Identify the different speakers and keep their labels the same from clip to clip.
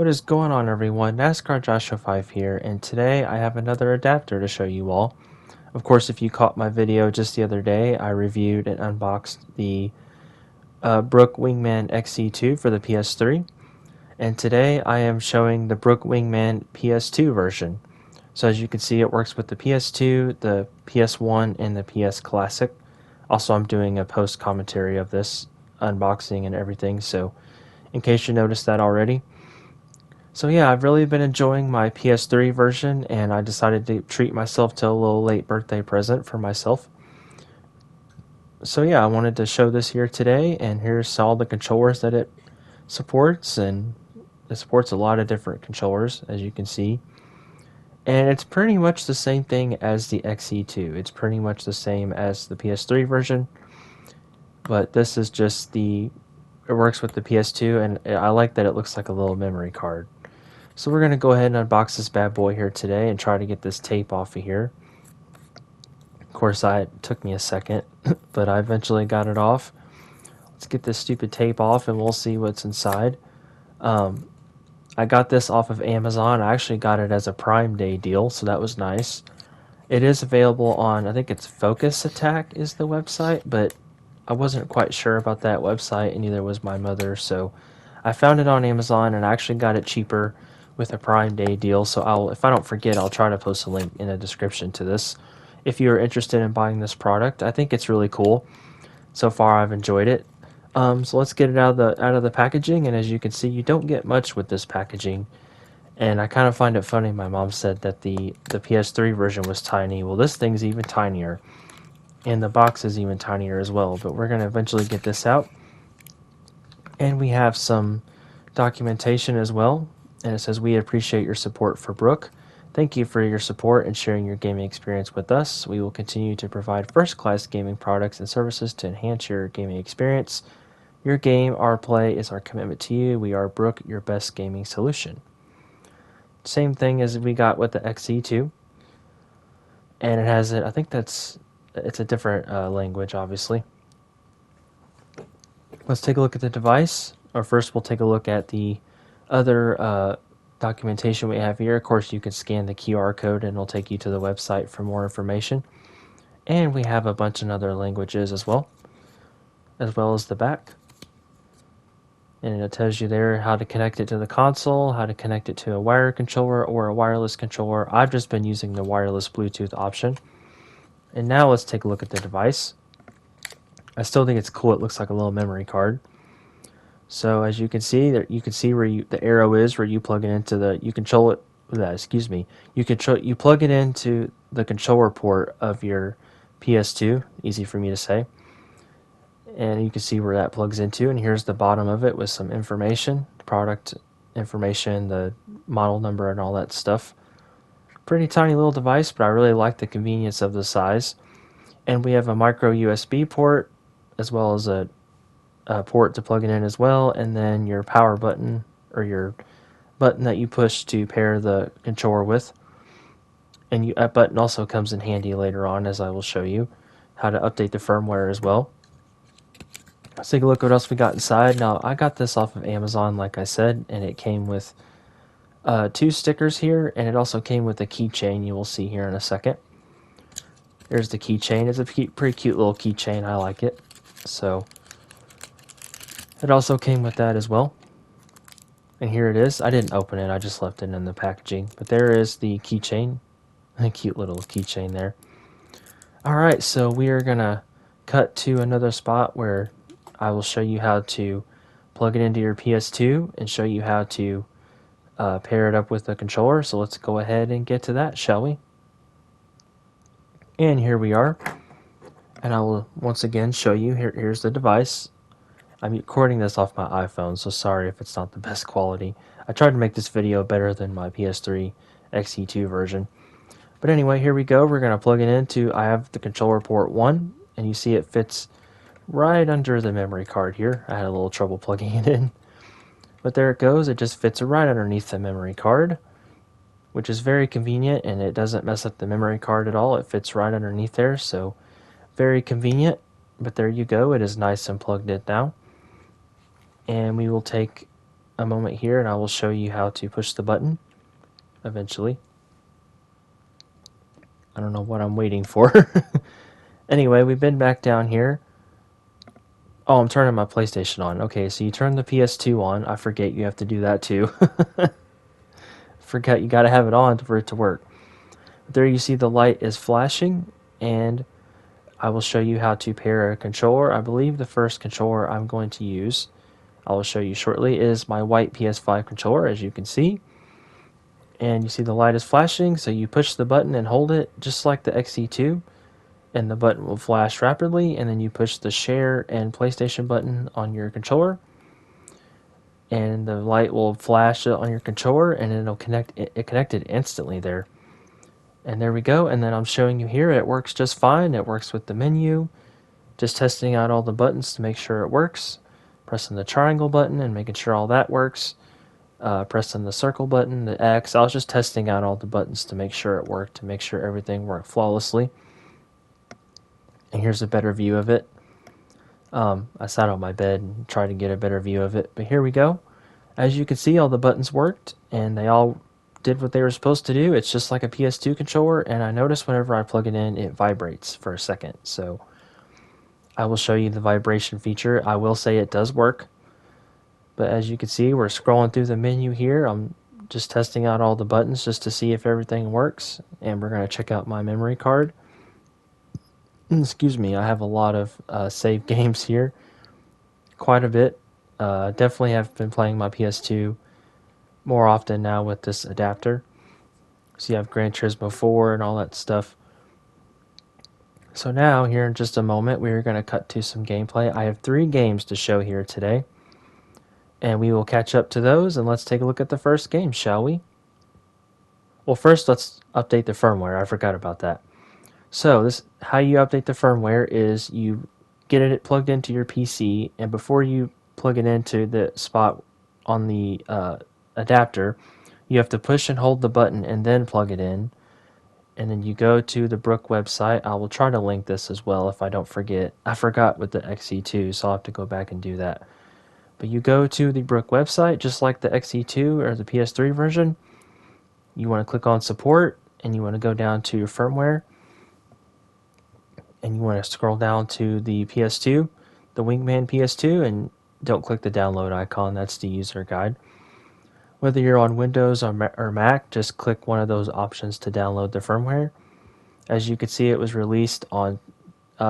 Speaker 1: What is going on, everyone? NASCAR Joshua 5 here, and today I have another adapter to show you all. Of course, if you caught my video just the other day, I reviewed and unboxed the Brook Wingman XE2 for the PS3, and today I am showing the Brook Wingman PS2 version. So as you can see, it works with the PS2, the PS1, and the PS Classic. Also, I'm doing a post commentary of this unboxing and everything, so in case you noticed that already. So yeah, I've really been enjoying my PS3 version, and I decided to treat myself to a little late birthday present for myself. So yeah, I wanted to show this here today, and here's all the controllers that it supports, and it supports a lot of different controllers, as you can see. And it's pretty much the same thing as the XE2. It's pretty much the same as the PS3 version, but this is just it works with the PS2, and I like that it looks like a little memory card. So we're going to go ahead and unbox this bad boy here today and try to get this tape off of here. Of course, it took me a second, but I eventually got it off. Let's get this stupid tape off and we'll see what's inside. I got this off of Amazon. I actually got it as a Prime Day deal, so that was nice. It is available on, I think it's Focus Attack is the website, but I wasn't quite sure about that website, and neither was my mother, so I found it on Amazon, and I actually got it cheaper with a Prime Day deal. So if I don't forget, I'll try to post a link in the description to this if you're interested in buying this product. I think it's really cool. So far, I've enjoyed it. So let's get it out of the packaging, and as you can see, you don't get much with this packaging. And I kind of find it funny. My mom said that the PS3 version was tiny. Well, this thing's even tinier, and the box is even tinier as well. But we're gonna eventually get this out, and we have some documentation as well. And it says, "We appreciate your support for Brook. Thank you for your support and sharing your gaming experience with us. We will continue to provide first-class gaming products and services to enhance your gaming experience. Your game, our play, is our commitment to you. We are Brook, your best gaming solution." Same thing as we got with the XE2. And it has it, I think it's a different language, obviously. Let's take a look at the device. Or first, we'll take a look at the other documentation we have here. Of course, you can scan the QR code and it'll take you to the website for more information. And we have a bunch of other languages as well as the back. And it tells you there how to connect it to the console, how to connect it to a wired controller or a wireless controller. I've just been using the wireless Bluetooth option. And now let's take a look at the device. I still think it's cool. It looks like a little memory card. So as you can see, you can see where the arrow is, where you plug it into you plug it into the controller port of your PS2. Easy for me to say. And you can see where that plugs into, and here's the bottom of it with some information, product information, the model number, and all that stuff. Pretty tiny little device, but I really like the convenience of the size. And we have a micro USB port, as well as a port to plug it in as well, and then your power button, or your button that you push to pair the controller with. And that button also comes in handy later on, as I will show you how to update the firmware as well. Let's take a look at what else we got inside. Now, I got this off of Amazon, like I said, and it came with 2 stickers here, and it also came with a keychain you will see here in a second. There's the keychain. It's a pretty cute little keychain. I like it. So it also came with that as well. And here it is. I didn't open it. I just left it in the packaging. But there is the keychain. A cute little keychain there. Alright, so we are going to cut to another spot where I will show you how to plug it into your PS2 and show you how to pair it up with the controller. So let's go ahead and get to that, shall we? And here we are. And I will once again show you. Here's the device. I'm recording this off my iPhone, so sorry if it's not the best quality. I tried to make this video better than my PS3 XE2 version. But anyway, here we go. We're going to plug it into, I have the controller port 1, and you see it fits right under the memory card here. I had a little trouble plugging it in. But there it goes. It just fits right underneath the memory card, which is very convenient, and it doesn't mess up the memory card at all. It fits right underneath there, so very convenient. But there you go. It is nice and plugged in now. And we will take a moment here and I will show you how to push the button eventually. I don't know what I'm waiting for. Anyway, we've been back down here. Oh, I'm turning my PlayStation on. Okay, so you turn the PS2 on. I forget you have to do that too. Forget you gotta have it on for it to work. There you see the light is flashing, and I will show you how to pair a controller. I believe the first controller I'm going to use, I will show you shortly, is my white PS5 controller, as you can see. And you see the light is flashing, so you push the button and hold it just like the XE2, and the button will flash rapidly, and then you push the share and PlayStation button on your controller, and the light will flash on your controller, and it'll connect. It connected instantly there. And there we go, and then I'm showing you here, it works just fine. It works with the menu, just testing out all the buttons to make sure it works, pressing the triangle button and making sure all that works, pressing the circle button, the X. I was just testing out all the buttons to make sure it worked, to make sure everything worked flawlessly. And here's a better view of it. I sat on my bed and tried to get a better view of it, but here we go. As you can see, all the buttons worked, and they all did what they were supposed to do. It's just like a PS2 controller, and I notice whenever I plug it in, it vibrates for a second. So I will show you the vibration feature. I will say it does work, but as you can see, we're scrolling through the menu here. I'm just testing out all the buttons just to see if everything works, and we're going to check out my memory card. Excuse me, I have a lot of saved games here, quite a bit. Definitely have been playing my PS2 more often now with this adapter. So you have Gran Turismo 4 and all that stuff. So now, here in just a moment, we are going to cut to some gameplay. I have 3 games to show here today, and we will catch up to those, and let's take a look at the first game, shall we? Well, first, let's update the firmware. I forgot about that. So, how you update the firmware is you get it plugged into your PC, and before you plug it into the spot on the adapter, you have to push and hold the button and then plug it in. And then you go to the Brook website. I will try to link this as well if I don't forget. I forgot with the XE2, so I'll have to go back and do that. But you go to the Brook website, just like the XE2 or the PS3 version. You want to click on support, and you want to go down to your firmware. And you want to scroll down to the PS2, the Wingman PS2, and don't click the download icon. That's the user guide. Whether you're on Windows or Mac, just click one of those options to download the firmware. As you can see, it was released on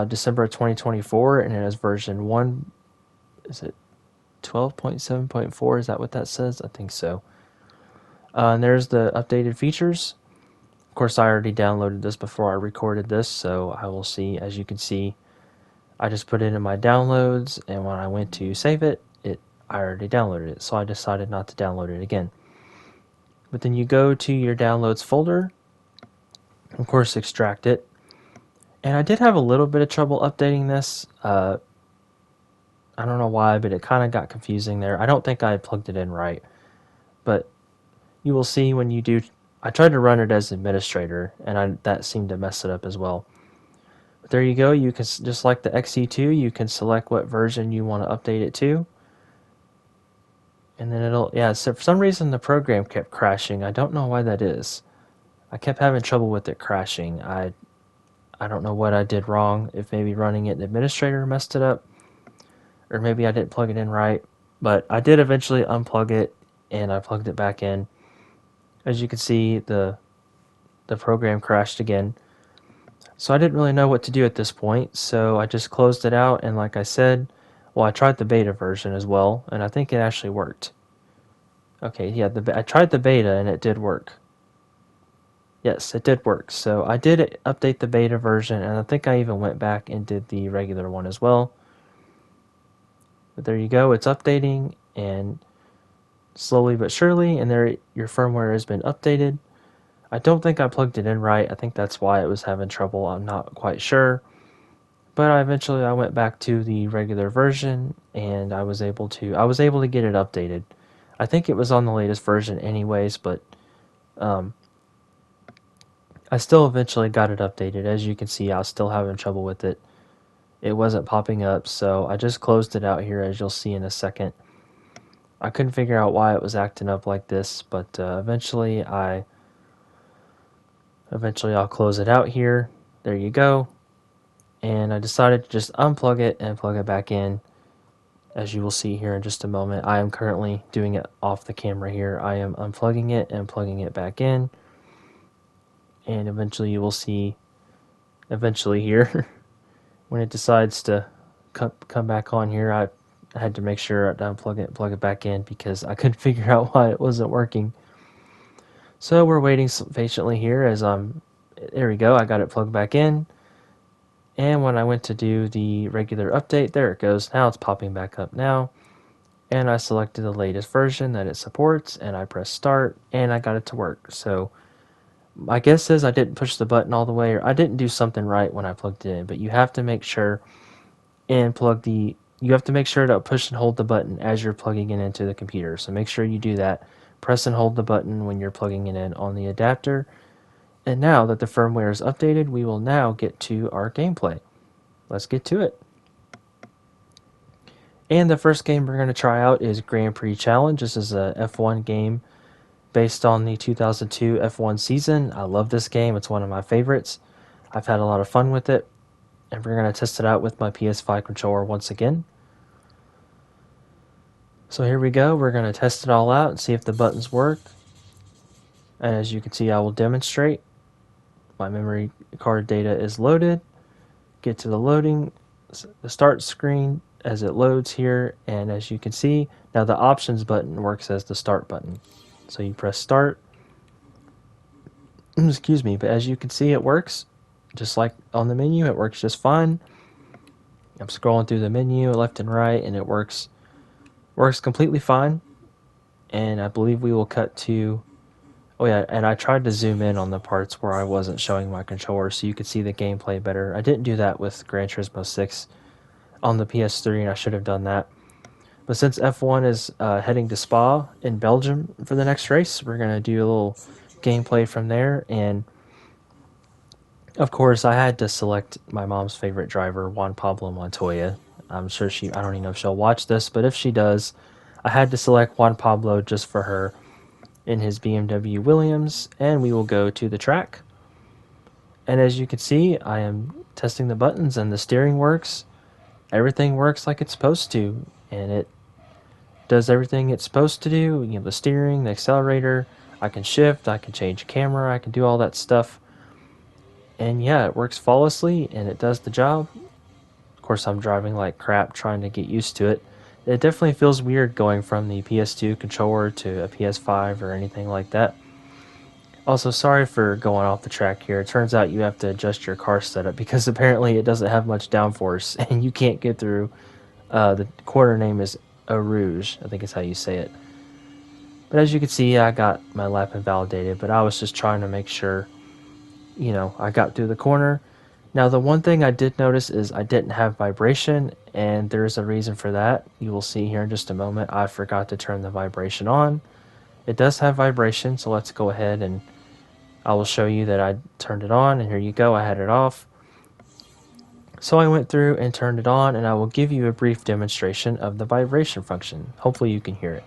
Speaker 1: December 2024, and it has version 1, is it 12.7.4? Is that what that says? I think so. And there's the updated features. Of course, I already downloaded this before I recorded this, so I will see. As you can see, I just put it in my downloads, and when I went to save it, I already downloaded it, so I decided not to download it again. But then you go to your downloads folder, of course extract it, and I did have a little bit of trouble updating this. I don't know why, but it kind of got confusing there. I don't think I plugged it in right, but you will see when you do. I tried to run it as administrator, and that seemed to mess it up as well. But there you go. You can, just like the XE2, you can select what version you want to update it to. And then so for some reason the program kept crashing. I don't know why that is. I kept having trouble with it crashing. I don't know what I did wrong. If maybe running it in administrator messed it up, or maybe I didn't plug it in right. But I did eventually unplug it, and I plugged it back in. As you can see, the program crashed again. So I didn't really know what to do at this point, so I just closed it out, and like I said, well, I tried the beta version as well, and I think it actually worked. Okay, yeah, I tried the beta, and it did work. Yes, it did work. So I did update the beta version, and I think I even went back and did the regular one as well. But there you go, it's updating, and slowly but surely, and there your firmware has been updated. I don't think I plugged it in right. I think that's why it was having trouble. I'm not quite sure. But I went back to the regular version, and I was able to get it updated. I think it was on the latest version anyways, but I still eventually got it updated. As you can see, I was still having trouble with it. It wasn't popping up, so I just closed it out here, as you'll see in a second. I couldn't figure out why it was acting up like this, but eventually I'll close it out here. There you go. And I decided to just unplug it and plug it back in. As you will see here in just a moment, I am currently doing it off the camera here. I am unplugging it and plugging it back in. And eventually you will see, eventually here, when it decides to come back on here, I had to make sure to unplug it and plug it back in because I couldn't figure out why it wasn't working. So we're waiting patiently here as there we go, I got it plugged back in. And when I went to do the regular update, there it goes. Now it's popping back up now. And I selected the latest version that it supports, and I pressed start, and I got it to work. So my guess is I didn't push the button all the way, or I didn't do something right when I plugged it in. But you have to make sure you have to make sure to push and hold the button as you're plugging it into the computer. So make sure you do that. Press and hold the button when you're plugging it in on the adapter. And now that the firmware is updated, we will now get to our gameplay. Let's get to it. And the first game we're going to try out is Grand Prix Challenge. This is a F1 game based on the 2002 F1 season. I love this game. It's one of my favorites. I've had a lot of fun with it. And we're going to test it out with my PS5 controller once again. So here we go. We're going to test it all out and see if the buttons work. And as you can see, I will demonstrate. My memory card data is loaded. Get to the loading, the start screen as it loads here. And as you can see, now the options button works as the start button. So you press start. Excuse me, but as you can see, it works. Just like on the menu, it works just fine. I'm scrolling through the menu left and right, and it works completely fine. And I believe we will cut to, oh yeah, and I tried to zoom in on the parts where I wasn't showing my controller so you could see the gameplay better. I didn't do that with Gran Turismo 6 on the PS3, and I should have done that. But since F1 is heading to Spa in Belgium for the next race, we're going to do a little gameplay from there. And of course, I had to select my mom's favorite driver, Juan Pablo Montoya. I'm sure I don't even know if she'll watch this, but if she does, I had to select Juan Pablo just for her in his BMW Williams, and we will go to the track. And as you can see, I am testing the buttons and the steering works. Everything works like it's supposed to, and it does everything it's supposed to do. You know, the steering, the accelerator, I can shift, I can change camera, I can do all that stuff. And yeah, it works flawlessly, and it does the job. Of course, I'm driving like crap trying to get used to it. It definitely feels weird going from the PS2 controller to a PS5 or anything like that. Also, sorry for going off the track here. It turns out you have to adjust your car setup because apparently it doesn't have much downforce and you can't get through. The corner name is Eau Rouge, I think is how you say it. But as you can see, I got my lap invalidated, but I was just trying to make sure, you know, I got through the corner. Now, the one thing I did notice is I didn't have vibration, and there's a reason for that. You will see here in just a moment. I forgot to turn the vibration on. It does have vibration, so let's go ahead and I will show you that I turned it on, and here you go, I had it off. So I went through and turned it on, and I will give you a brief demonstration of the vibration function. Hopefully you can hear it.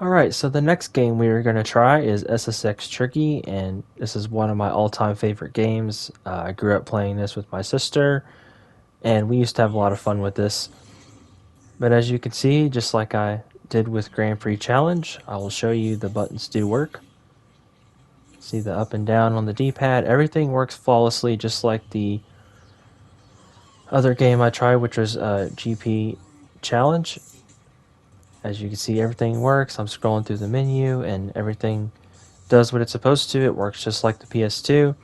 Speaker 1: Alright, so the next game we are going to try is SSX Tricky, and this is one of my all-time favorite games. I grew up playing this with my sister, and we used to have a lot of fun with this. But as you can see, just like I did with Grand Prix Challenge, I will show you the buttons do work. See the up and down on the D-pad, everything works flawlessly just like the other game I tried, which was GP Challenge. As you can see, everything works. I'm scrolling through the menu and everything does what it's supposed to. It works just like the PS2.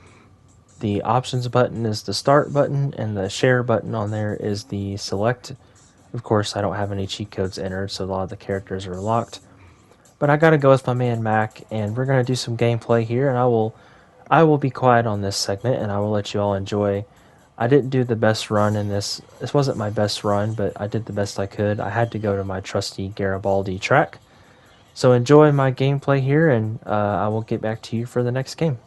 Speaker 1: The options button is the start button, and the share button on there is the select Of course, I don't have any cheat codes entered, so a lot of the characters are locked. But I gotta go with my man Mac, and we're gonna do some gameplay here, and I will be quiet on this segment, and I will let you all enjoy. I didn't do the best run in this. This wasn't my best run, but I did the best I could. I had to go to my trusty Garibaldi track. So enjoy my gameplay here, and I will get back to you for the next game.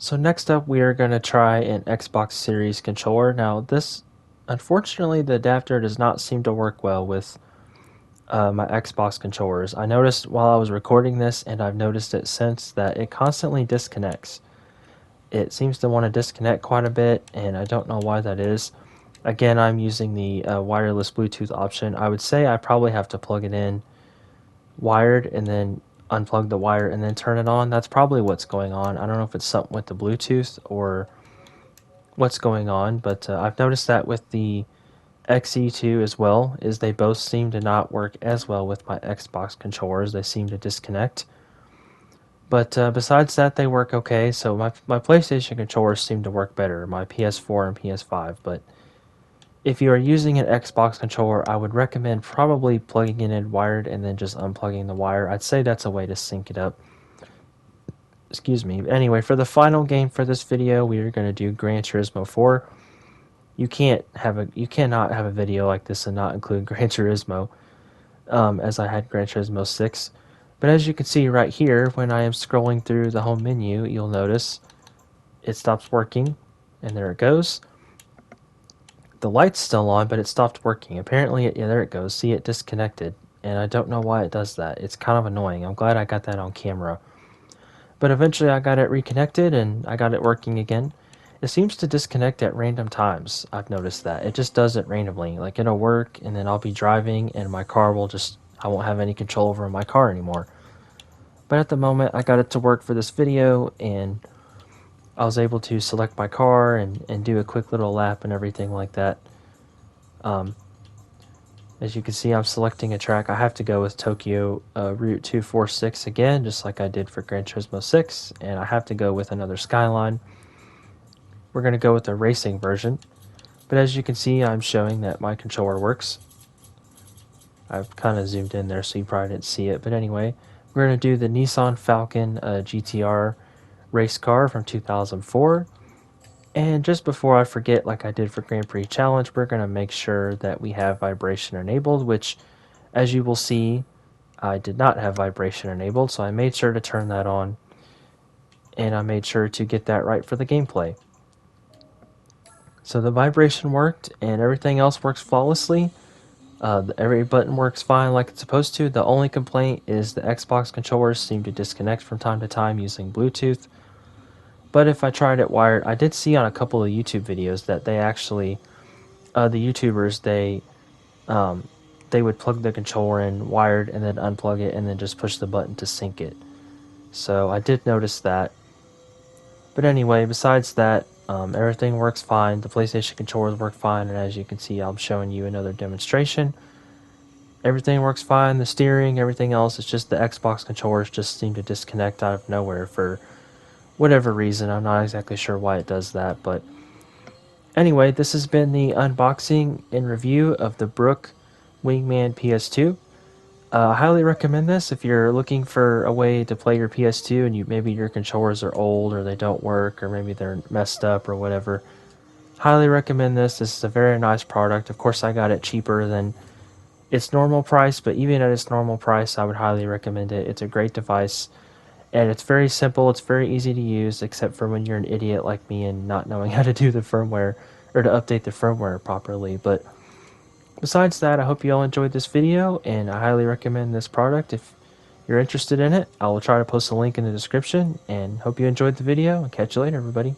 Speaker 1: So next up, we are going to try an Xbox Series controller. Now this, unfortunately, the adapter does not seem to work well with my Xbox controllers. I noticed while I was recording this, and I've noticed it since, that it constantly disconnects. It seems to want to disconnect quite a bit, and I don't know why that is. Again, I'm using the wireless Bluetooth option. I would say I probably have to plug it in wired and then unplug the wire and then turn it on. That's probably what's going on. I don't know if it's something with the Bluetooth or what's going on, but I've noticed that with the XE2 as well, is they both seem to not work as well with my Xbox controllers. They seem to disconnect. But besides that, they work okay. So my PlayStation controllers seem to work better, my PS4 and PS5. But if you are using an Xbox controller, I would recommend probably plugging it in wired and then just unplugging the wire. I'd say that's a way to sync it up. Excuse me. Anyway, for the final game for this video, we are going to do Gran Turismo 4. You cannot have a video like this and not include Gran Turismo, as I had Gran Turismo 6. But as you can see right here, when I am scrolling through the home menu, you'll notice it stops working, and there it goes. The light's still on, but it stopped working. Apparently, yeah, there it goes. See, it disconnected, and I don't know why it does that. It's kind of annoying. I'm glad I got that on camera. But eventually I got it reconnected, and I got it working again. It seems to disconnect at random times. I've noticed that. It just does it randomly. Like, it'll work, and then I'll be driving, and my car will just... I won't have any control over my car anymore. But at the moment, I got it to work for this video, and I was able to select my car and do a quick little lap and everything like that. As you can see, I'm selecting a track. I have to go with Tokyo Route 246 again, just like I did for Gran Turismo 6, and I have to go with another Skyline. We're going to go with the racing version, but as you can see, I'm showing that my controller works. I've kind of zoomed in there so you probably didn't see it, but anyway, we're going to do the Nissan Falcon GTR race car from 2004. And just before I forget, like I did for Grand Prix Challenge, we're going to make sure that we have vibration enabled, which, as you will see, I did not have vibration enabled, so I made sure to turn that on, and I made sure to get that right for the gameplay. So the vibration worked, and everything else works flawlessly. Every button works fine like it's supposed to. The only complaint is the Xbox controllers seem to disconnect from time to time using Bluetooth. But if I tried it wired, I did see on a couple of YouTube videos that they actually, the YouTubers, they would plug the controller in wired and then unplug it and then just push the button to sync it. So I did notice that. But anyway, besides that, everything works fine. The PlayStation controllers work fine, and as you can see, I'm showing you another demonstration. Everything works fine. The steering, everything else. It's just the Xbox controllers just seem to disconnect out of nowhere for whatever reason. I'm not exactly sure why it does that, but anyway, this has been the unboxing and review of the Brook Wingman PS2. I highly recommend this if you're looking for a way to play your PS2 and maybe your controllers are old or they don't work or maybe they're messed up or whatever. Highly recommend this. This is a very nice product. Of course, I got it cheaper than its normal price, but even at its normal price, I would highly recommend it. It's a great device. And it's very simple, it's very easy to use, except for when you're an idiot like me and not knowing how to do the firmware, or to update the firmware properly. But besides that, I hope you all enjoyed this video, and I highly recommend this product. If you're interested in it, I will try to post a link in the description, and hope you enjoyed the video, and catch you later, everybody.